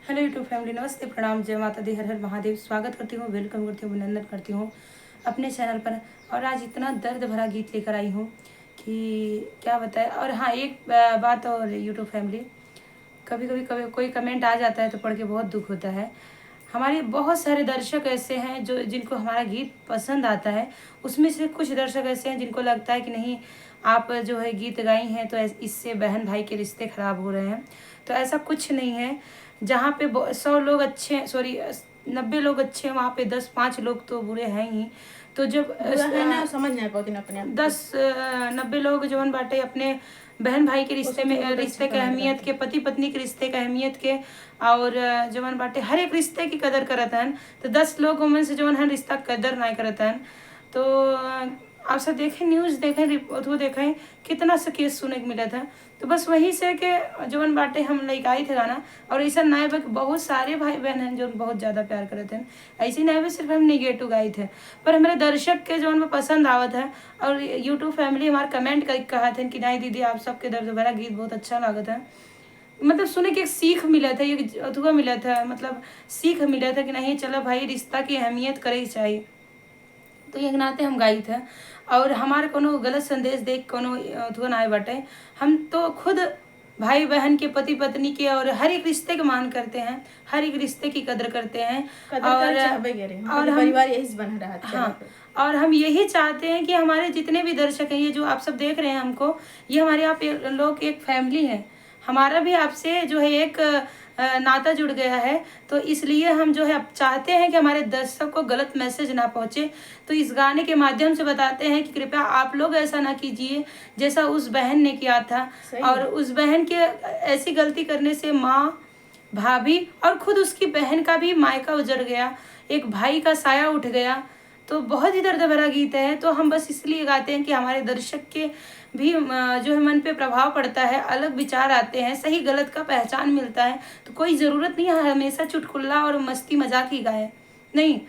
Hello YouTube family, नमस्ते, प्रणाम, जय माता दी, हर हर महादेव। स्वागत करती हूँ, वेलकम करती हूँ, अभिनंदन करती हूँ अपने चैनल पर। और आज इतना दर्द भरा गीत लेकर आई हूँ कि क्या बताएं। और हाँ, एक बात और यूट्यूब फैमिली, कभी कोई कमेंट आ जाता है तो पढ़ के बहुत दुख होता है। हमारे बहुत सारे दर्शक ऐसे हैं जो जिनको हमारा गीत पसंद आता है। उसमें से कुछ दर्शक ऐसे हैं जिनको लगता है कि नहीं, आप जो है गीत गाई हैं तो इससे बहन भाई के रिश्ते खराब हो रहे हैं। तो ऐसा कुछ नहीं है। जहाँ पे 100 लोग अच्छे, सॉरी 90 लोग अच्छे हैं, वहाँ पे 10-5 लोग तो बुरे हैं ही। तो जब समझ नहीं पाती अपने 90 लोग जवन बाटे अपने बहन भाई के रिश्ते में, रिश्ते के अहमियत के, पति पत्नी के रिश्ते के अहमियत के, और जवन बाटे हर एक रिश्ते की कदर करत हन। तो 10 लोग उनमें से जवन हन रिश्ता कदर नहीं करत हन। तो आप सब देखें, न्यूज़ देखें, वो देखें कितना सा केस सुने को मिला था। तो बस वही से के जवन बाटे हम लेके आई थे गाना। और ऐसा नहीं बा कि बहुत सारे भाई बहन हैं जो बहुत ज़्यादा प्यार करते हैं। ऐसे नहीं भी सिर्फ हम निगेटिव गाई थे, पर हमारे दर्शक के जो उनको पसंद आवत है। और यूट्यूब फैमिली हमारे कमेंट करके कहा थे कि नहीं दीदी, आप सबके दर्द भरा गीत बहुत अच्छा लागत है। मतलब सुने के एक सीख मिला था, एक अथुआ मिला था, मतलब सीख मिला था कि नहीं चलो भाई, रिश्ता की अहमियत करे चाहिए। तो ये नाते हम गाई थे। और हमारे कोनो गलत संदेश देख कोनो अथुआ ना बटे। हम तो खुद भाई बहन के, पति पत्नी के, और हर एक रिश्ते के मान करते हैं, हर एक रिश्ते की कदर करते हैं। और परिवार यही बना रहा है। हाँ, और हम यही चाहते हैं कि हमारे जितने भी दर्शक हैं, ये जो आप सब देख रहे हैं हमको, ये हमारे आप लोग एक फैमिली है। हमारा भी आपसे जो है एक नाता जुड़ गया है। तो इसलिए हम जो है अब चाहते हैं कि हमारे दर्शक को गलत मैसेज ना पहुंचे। तो इस गाने के माध्यम से बताते हैं कि कृपया आप लोग ऐसा ना कीजिए जैसा उस बहन ने किया था। और उस बहन के ऐसी गलती करने से माँ, भाभी और खुद उसकी बहन का भी मायका उजड़ गया, एक भाई का साया उठ गया। तो बहुत ही दर्द भरा गीत है। तो हम बस इसलिए गाते हैं कि हमारे दर्शक के भी जो है मन पे प्रभाव पड़ता है, अलग विचार आते हैं, सही गलत का पहचान मिलता है। तो कोई ज़रूरत नहीं है हमेशा चुटकुल्ला और मस्ती मजाक ही गाए। नहीं,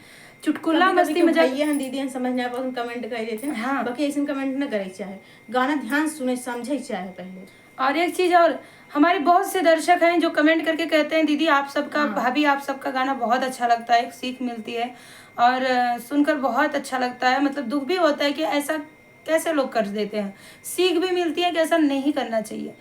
चुटकुल्ला मस्ती मजाक दीदी समझ नहीं पाओ कमेंट कर देते हैं। हाँ, बाकी ऐसे कमेंट न करे चाहे, गाना ध्यान सुने समझे चाहे पहले। और एक चीज़ और, हमारे बहुत से दर्शक हैं जो कमेंट करके कहते हैं दीदी आप सबका, भाभी आप सबका गाना बहुत अच्छा लगता है, एक सीख मिलती है और सुनकर बहुत अच्छा लगता है। मतलब दुख भी होता है कि ऐसा कैसे लोग कर देते हैं। सीख भी मिलती है कि ऐसा नहीं करना चाहिए।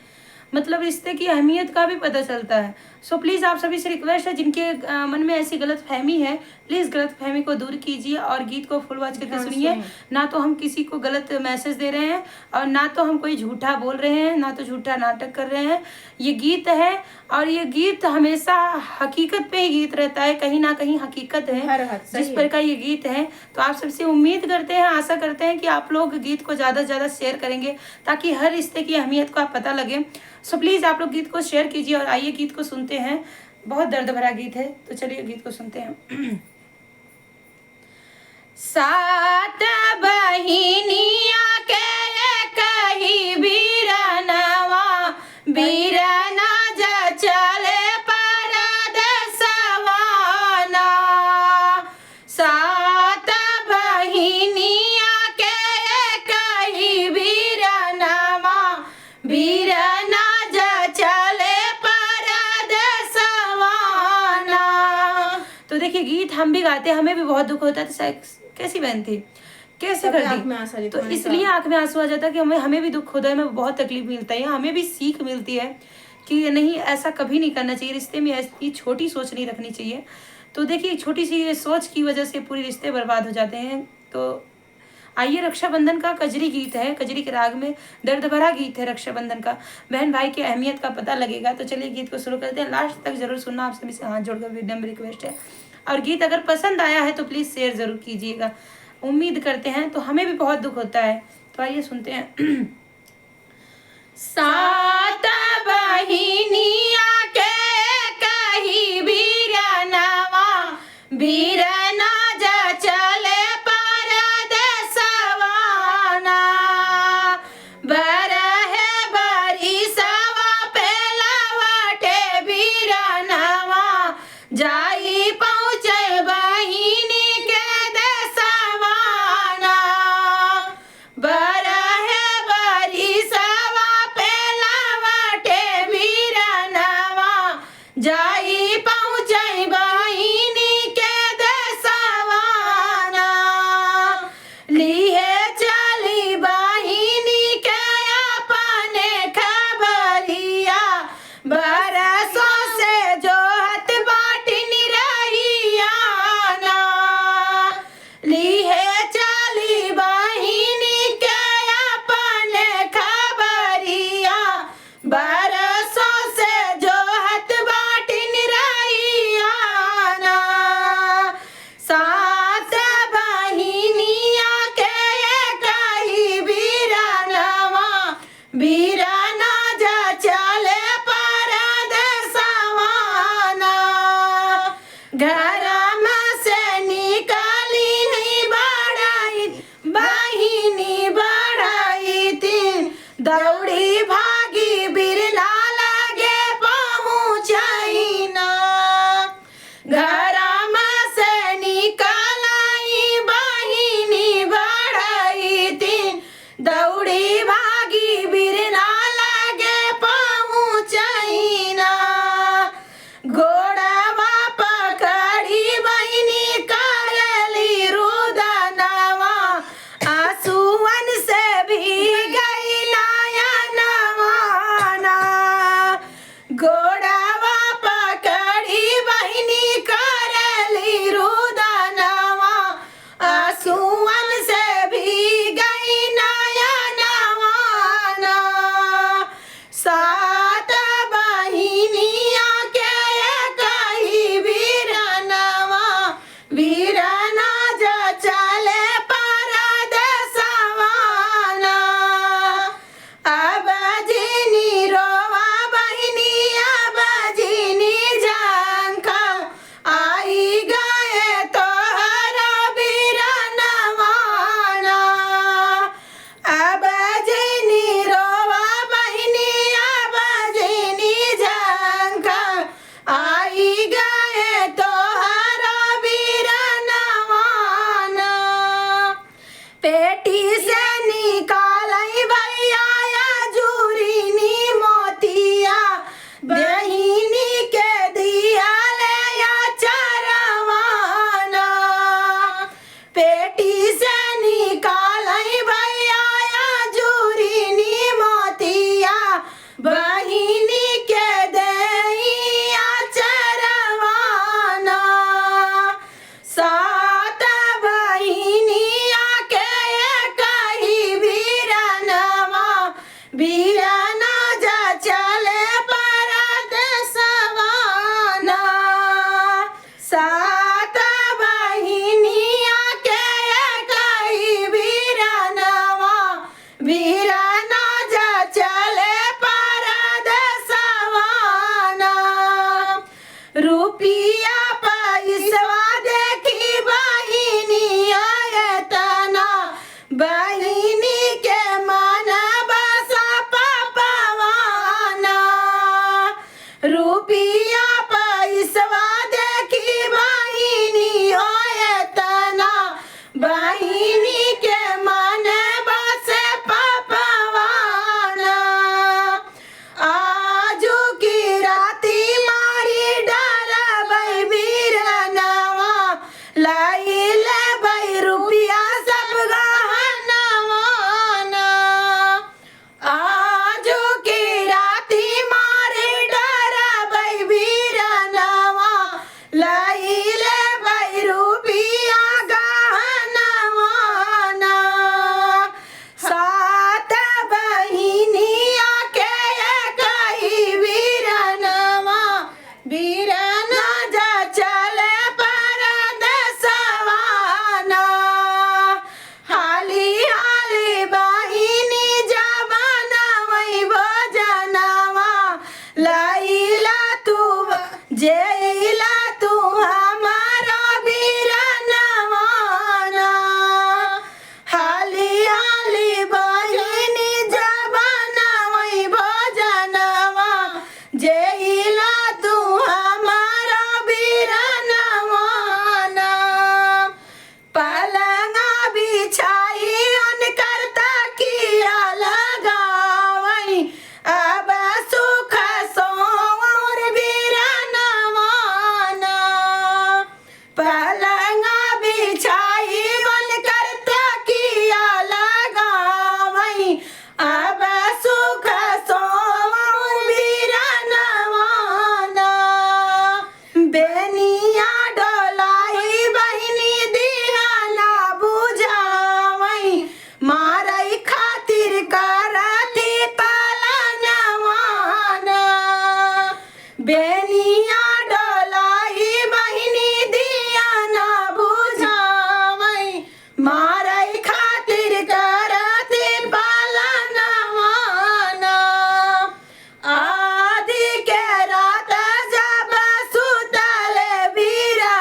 मतलब रिश्ते की अहमियत का भी पता चलता है। सो प्लीज़ आप सभी से रिक्वेस्ट है, जिनके मन में ऐसी गलत फहमी है, प्लीज़ गलत फहमी को दूर कीजिए और गीत को फुल वॉच करके सुनिए। ना तो हम किसी को गलत मैसेज दे रहे हैं और ना तो हम कोई झूठा बोल रहे हैं, ना तो झूठा नाटक कर रहे हैं। ये गीत है और ये गीत हमेशा हकीकत पे ही गीत रहता है, कहीं ना कहीं हकीकत है जिस पर का ये गीत है। तो आप सबसे उम्मीद करते हैं, आशा करते हैं कि आप लोग गीत को ज़्यादा से ज़्यादा शेयर करेंगे ताकि हर रिश्ते की अहमियत को आप पता लगे। सो प्लीज़ आप लोग गीत को शेयर कीजिए और आइए गीत को सुनते हैं। बहुत दर्द भरा गीत है, तो चलिए गीत को सुनते हैं। सात बहिनिया के कही बीरनवा, बीरना जा चले परदेसवाना। सात बहिनिया के कही बीरनवा, बीरना जा चले परदेसवाना। तो देखिए, गीत हम भी गाते हैं, हमें भी बहुत दुख होता है। तो कैसी बहन थी, कैसे कर दी, तो इसलिए आंख में आंसू आ जाता है कि हमें भी दुख होता है, हमें बहुत तकलीफ मिलता है, हमें भी सीख मिलती है कि नहीं, ऐसा कभी नहीं करना चाहिए। रिश्ते में ऐसी छोटी सोच नहीं रखनी चाहिए। तो देखिए, छोटी सी सोच की वजह से पूरे रिश्ते बर्बाद हो जाते हैं। तो आइए, रक्षाबंधन का कजरी गीत है, कजरी के राग में दर्द भरा गीत है रक्षाबंधन का। बहन भाई की अहमियत का पता लगेगा। तो चलिए गीत को शुरू करते हैं, लास्ट तक जरूर सुनना, आप सभी से हाथ जोड़कर विनम्र रिक्वेस्ट है। और गीत अगर पसंद आया है तो प्लीज़ शेयर ज़रूर कीजिएगा। उम्मीद करते हैं, तो हमें भी बहुत दुख होता है। तो आइए सुनते हैं। सात बहिनिया के कही बीरनवा, बीरना जा चले परदेसवाना। बरहे बरिसवा पे लवटे बीरनवा, जाई पहुँचे बहिनी के देसवाना। बरहे बरिसवा पे लवटे बीरनवा, जाई पहुँचे घरम से निकाली नी बढ़ाई बहिनी बढ़ाई तीन दौड़ी भागी बिरला लगे पहुँचाई ना घरम से निकालाई बहिनी बढ़ाई तीन दौड़ी भागी बिरला लगे पहुँचाई ना घोड़वा पकड़ी बहिनी करली रुदनवा आंसुअन से भीगई नयनवा ना घोड़वा पकड़ी बहिनी करली रुदनवा आंसुअन से भीगई नयनवा ना सात बहिनिया के कही वीरनवा वीरना जो चले परदेसवा ना अब जिनी रोवा बहिनी अब जिनी झंखा आई गए तोहरा वीरनवा ना अब जिनी रोवा बहिनी अब जिनी झंखा आई गए तोहरा वीरनवा ना पेटी से निकालई भैया जूरीनी मोतिया बहिनी के दिया ले या चरवाना पेटी से निकालई भैया जूरीनी मोतिया बहिनी के दिया चरवाना सात बहिनिया के कही वीरनवा वीरना जा चले परदेसवा ना सात बहिनिया के कही वीरनवा वीरना जा चले परदेसवा ना रुपिया पैसवा देखी बहिनी आयतना बहिनी के मन बसा पपवाना रुपिया पैसवा देखी बहिनी आयतना बहिनी के मन बसे पपवाना आजू की राती मारी डरबै वीरनवा लाई लेबै रुपिया सब गहनवा ना आजू की राती मारी डरबै वीरनवा लाई लेबै रुपिया गहनवा ना सात बहिनिया के कही वीरनवा वीरना जा चले परदेसवा ना हाली हाली बहिनी जबनवै भोजनवा लैला तू जेला तू हमारा वीरनवा ना हाली हाली बहिनी जबनवै भोजनवा जेला तू हमारा वीरनवा ना पलंगा बिछाई उनकर तकिया लगावई अब सुख सोवर वीरनवा ना पलंगा बिछाई उनकर तकिया लगावई अब सुख सोवर वीरनवा ना बेनिया डोलाई बहिनी दिहला बुझावई मारई खातिर करती पालनवा ना बेनिया डोलाई बहिनी दिया ना बुझावई मारई खातिर करती पालनवा ना आदि के रात जब सुतले वीरा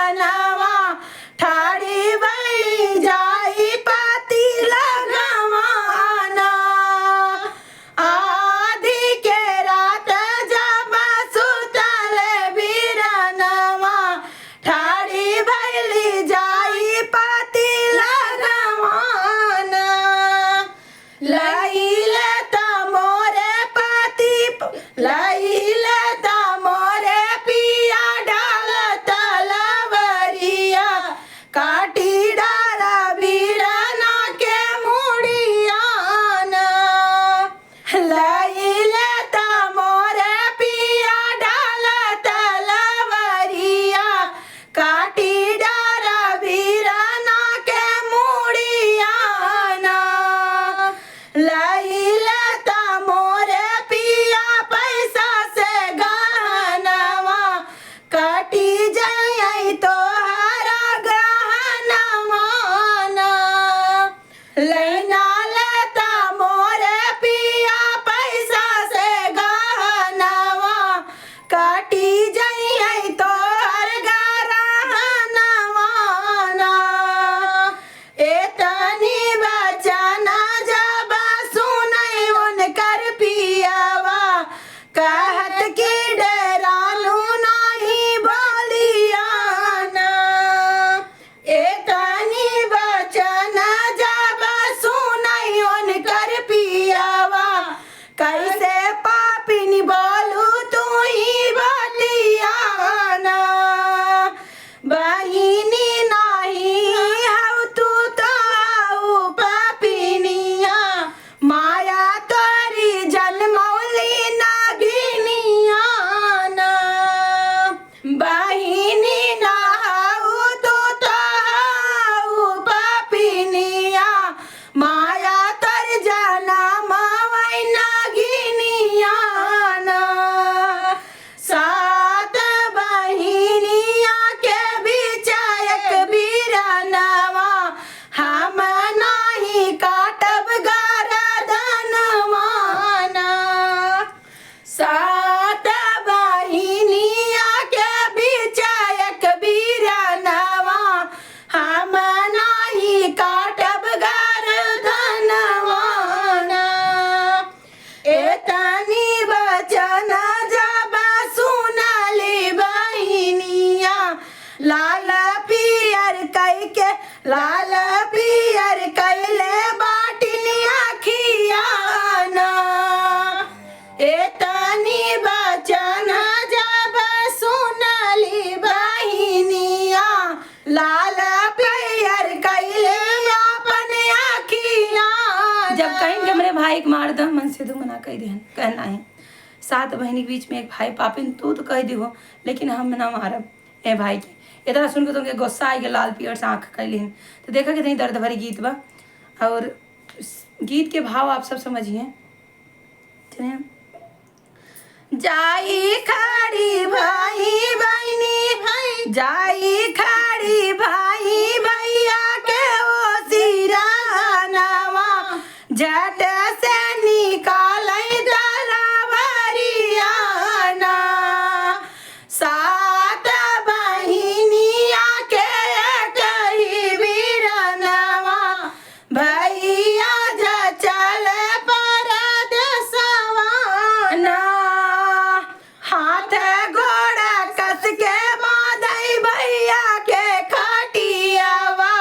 लैना लेता मोरे पिया पैसा से गहनवा काटी जइयै तोहर गरहनवा ना एतनी बचन जब सुनै उनकर पियावा कहत कि डेरानु नहीं बोलिया ना एतनी बचन जब सुनै उनकर पियावा कैसे पापिनी बोलू तू ही बतिया ना बहिनी नहीं हऊ तू तो हऊ पापिनिया माया तोरी जन्मौली नागिनिया ना बहिनी ना हऊ तू तो हऊ पापिनिया माया तोर जनमवै नागिनिया ना सात बहिनिया के बीच एक बीरनवा हम नहीं काटब गरदनवा ना सात बहिनिया के बीच एक बीरनवा हम नहीं काटब गरदनवा ना एतनी बचन जब सुनली बहिनिया लाल पियर कैके लाल पियर कैले बाटनिया खियाना एतनी बचन जब सुनली बहिनिया लाल पियर कैले अपन अखिया जब कहेंगे मेरे भाई को मार दो मन से दो मना कह दे कहना है सात बहनी के बीच में एक भाई पापिन तू तो कह दिहो लेकिन हम ना मारब ए भाई के इतना सुन के तुमके गुस्सा आई के लाल पियर से आँख कर लीन तो देखा कितनी दर्द भरी गीत बा और गीत के भाव आप सब समझिए चलिए जाई खड़ी भाई बहनी जाई खड़ी भाई भैया के ओ सिरानवा जट से निकाल दरवरिया ना सात बहिनिया के कही बीरनवा भैया जा चल परदेसवा ना हाथ गोड़ा कस के बांधै भैया के खटियावा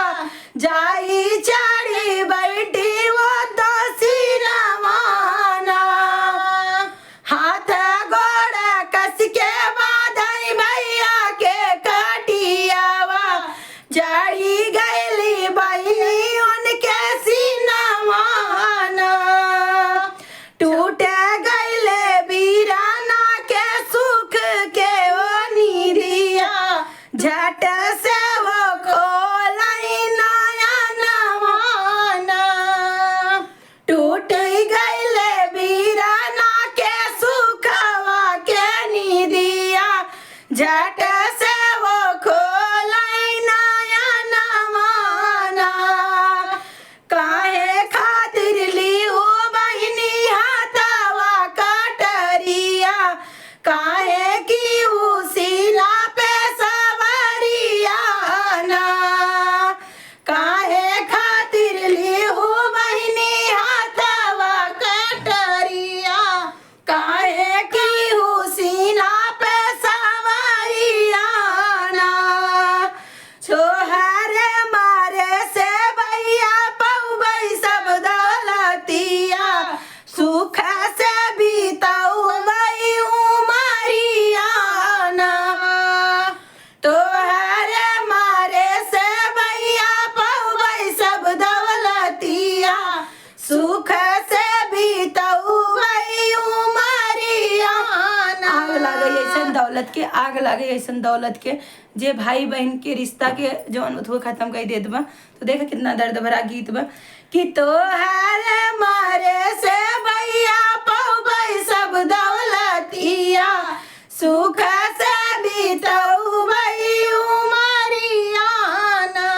जाई चढ़ी बैठी वो तो सिरवा ना हाथ गोड़ा कस के बांधै भैया के खटियावा जड़ी गईली बहिनी उनके सीनवा ना टूट गईले बीराना के सुख के ओ निरिया झट से वो खोलाई नयनवा ना टूट गईले बीराना के सुखवा के निरिया झट से वो खोलाई नयनवा ना काहे खातिर लियो बहिनी हाथवा कटरिया काहे की उसीला पे सवरिया ना काहे खातिर लियो बहिनी हाथवा कटरिया काहे की उसीला पे सवरिया ना छोहरे मारे से भैया पौबै सब दौलतिया सुख से बीतौ भई उमरिया ना तोहरे मारे से भैया पौबै सब दौलतिया सुख से बीतौ भई उमरिया ना आग लागे ऐसन दौलत के आग लागे ऐसन दौलत के जे भाई बहन के रिश्ता के जौन उठो खत्म कर देत बा तो देखा कितना दर्द भरा गीत बा कि तोहरे मारे से भैया पौबै सब दौलतिया सुख से बीतौ भई उमरिया ना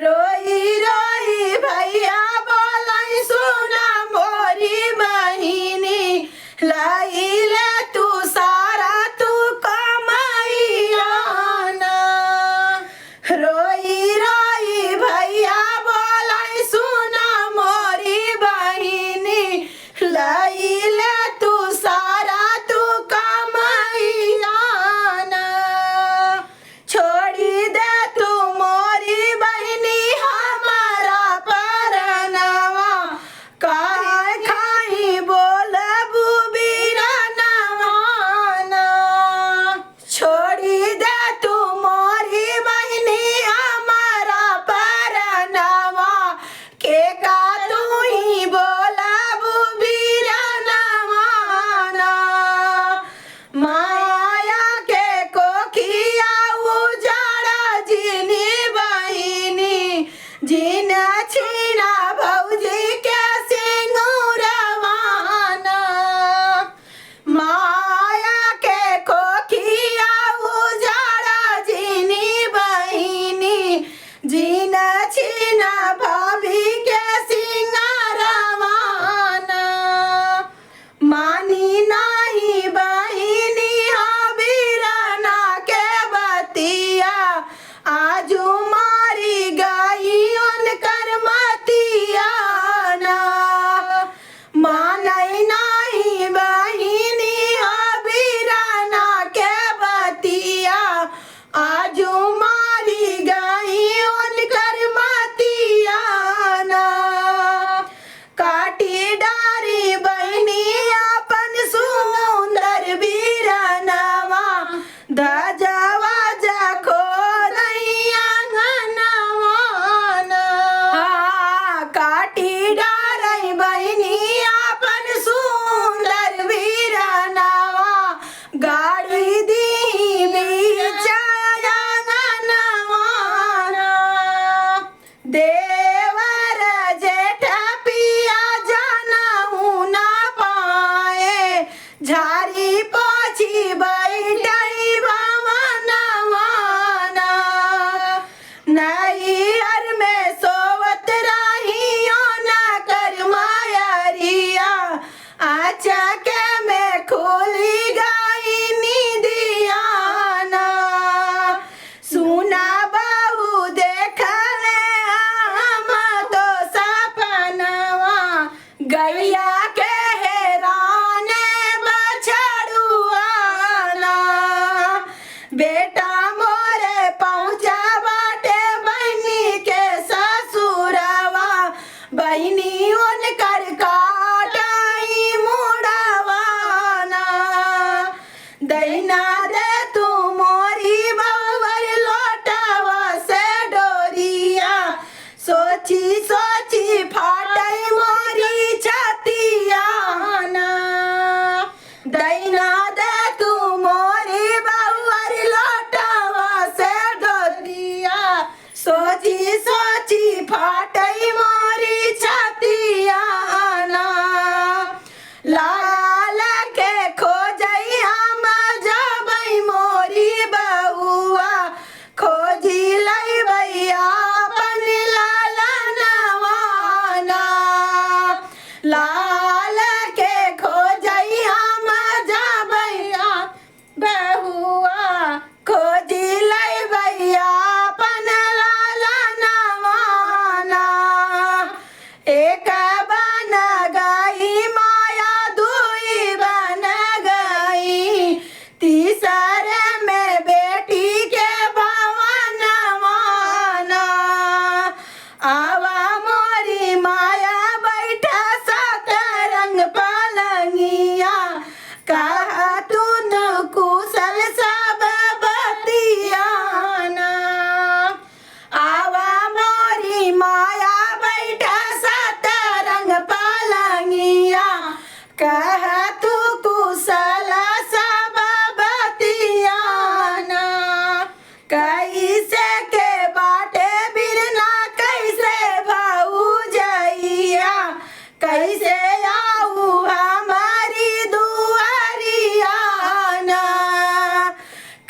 रोई रोई भई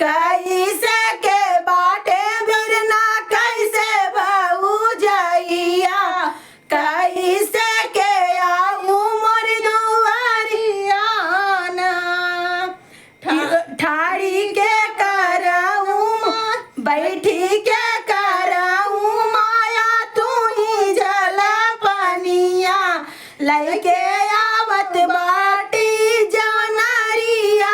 कैसे के बाटे बिरना कैसे भाऊ जइया कैसे के आऊ मोर दुआरियाना ठाड़ी के कराऊ बैठी के कराऊ माया तू ही जला पनिया लैके आवत बाटी जनरियाना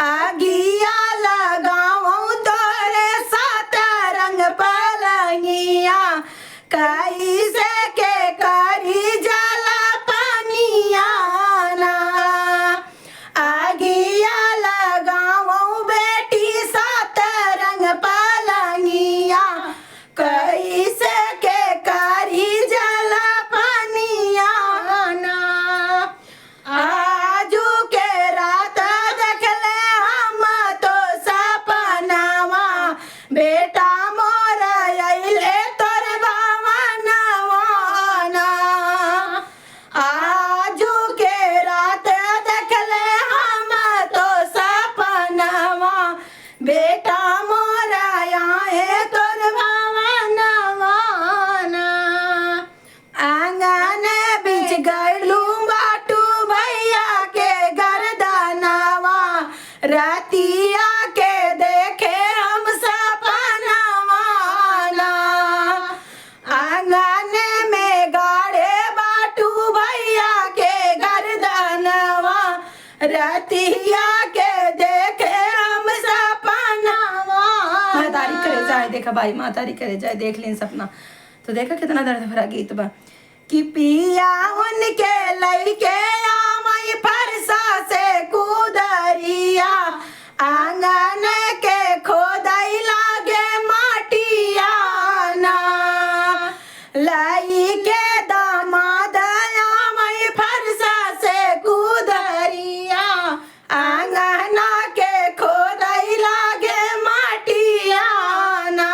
आगिया लगाऊं तोरे सात रंग पलंगिया कैसे के करी जला पनियाना आगिया लगाऊं बेटी सात रंग पलंगिया कैसे के करी जला पनियाना आजू के रात देखले हम तो सपनावा बेटा मोर अइले तोर भवनवाना आजू के रात देखले हम तो सपनावा बेटा मोर आए तोर भवनवाना आंगन बीच गलू बाटू भैया के गर्दनवा रतिया के देखे हम सपनवाना आंगन में गाड़े बाटू भैया के गर्दनवा रतिया के देखे हम सपनवा महतारी करे जाए देखा भाई महतारी करे जाए देख लें सपना तो देखा कितना दर्द भरा गीत बा कि पिया उनके लइके आमई फरसा से कुदरिया आंगन के खोदई लागे माटियाना लइके दामाद आमई फरसा से कुदरिया आंगन के खोदई लागे माटियाना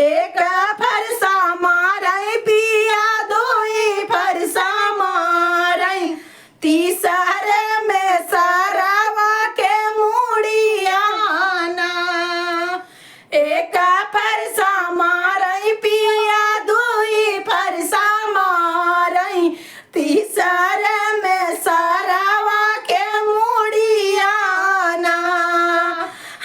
एक फरसा मारई पिया दोई फरसा मारई तीसर में सरवा के मुड़ियाना एक फरसा मारई पिया दोई फरसा मारई तीसर में सरवा के मुड़ियाना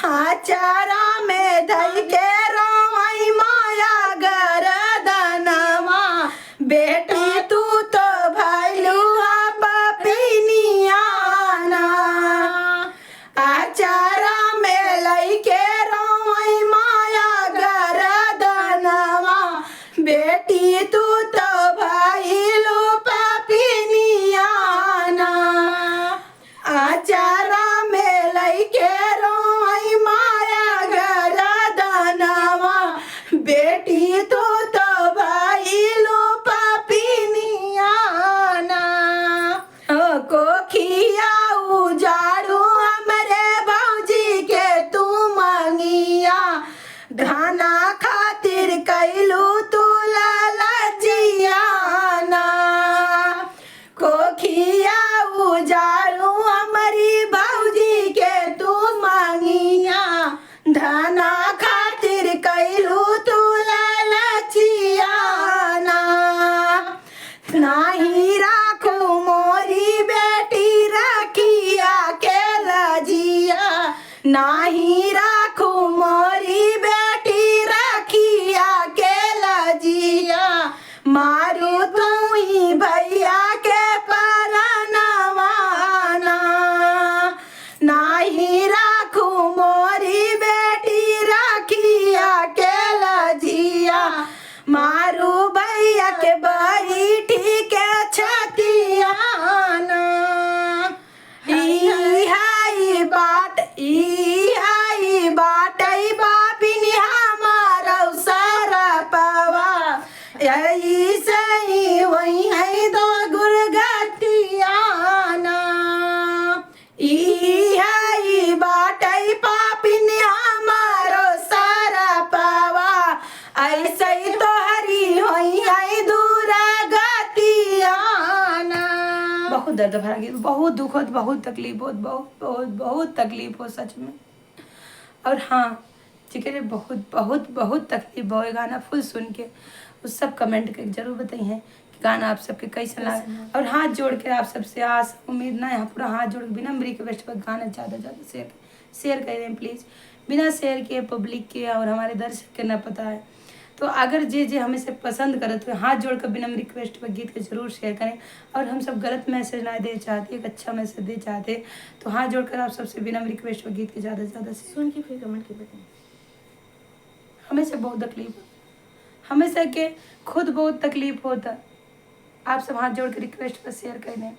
हाचारा में धई के रोई माया गरदनवा बेटी तू तो भैलुआ पपिनियाना आचारा में लइके रोई माया गरदनवा बेटी तू तो भैलु पपिनियाना आचारा में लइके रोई माया गरदनवा बेटी तू तो भैलु पपिनियाना कोखिया उजाड़ू हमरे भौजी के तू मंगिया घाना खातिर कैलू तू ललजियाना कोखिया उजाड़ू हमारी भौजी के तू मंगिया धना खातिर कैलू तू ललचियाना नाही राखू मोरी बेटी रखिया के लजिया नाही राखू मोरी बेटी रखिया के लजिया मारू तू ही भैया के परनवाना नाही राखू मोरी बेटी रखिया के लजिया मारू भैया के बैठी के छतियाना ई हाई बहुत दर्द भरा गीत, बहुत दुख होत, बहुत तकलीफ होत, बहुत बहुत बहुत तकलीफ हो सच में। और हाँ जिक्र बहुत बहुत बहुत तकलीफ हो गाना फुल सुन के उस सब कमेंट करके जरूर बताइए कि गाना आप सबके कैसा लगा। और हाथ जोड़ के आप सबसे आस उम्मीद ना यहाँ पूरा हाथ जोड़ के बिना रिक्वेस्ट पर गाना ज़्यादा ज़्यादा शेयर करें प्लीज़। बिना शेयर किए पब्लिक के और हमारे दर्शक के ना पता है, तो अगर जे हमें से पसंद करे तो हाथ जोड़ कर बिना रिक्वेस्ट पर गीत के जरूर शेयर करें। और हम सब गलत मैसेज ना दे चाहते, एक अच्छा मैसेज दे चाहते, तो हाथ जोड़कर आप सबसे बिना रिक्वेस्ट पर गीत के ज़्यादा से ज़्यादा सुन के फिर कमेंट के बताएं। हमेशा बहुत तकलीफ, हमेशा के खुद बहुत तकलीफ होता। आप सब हाथ जोड़ के रिक्वेस्ट पर शेयर करें।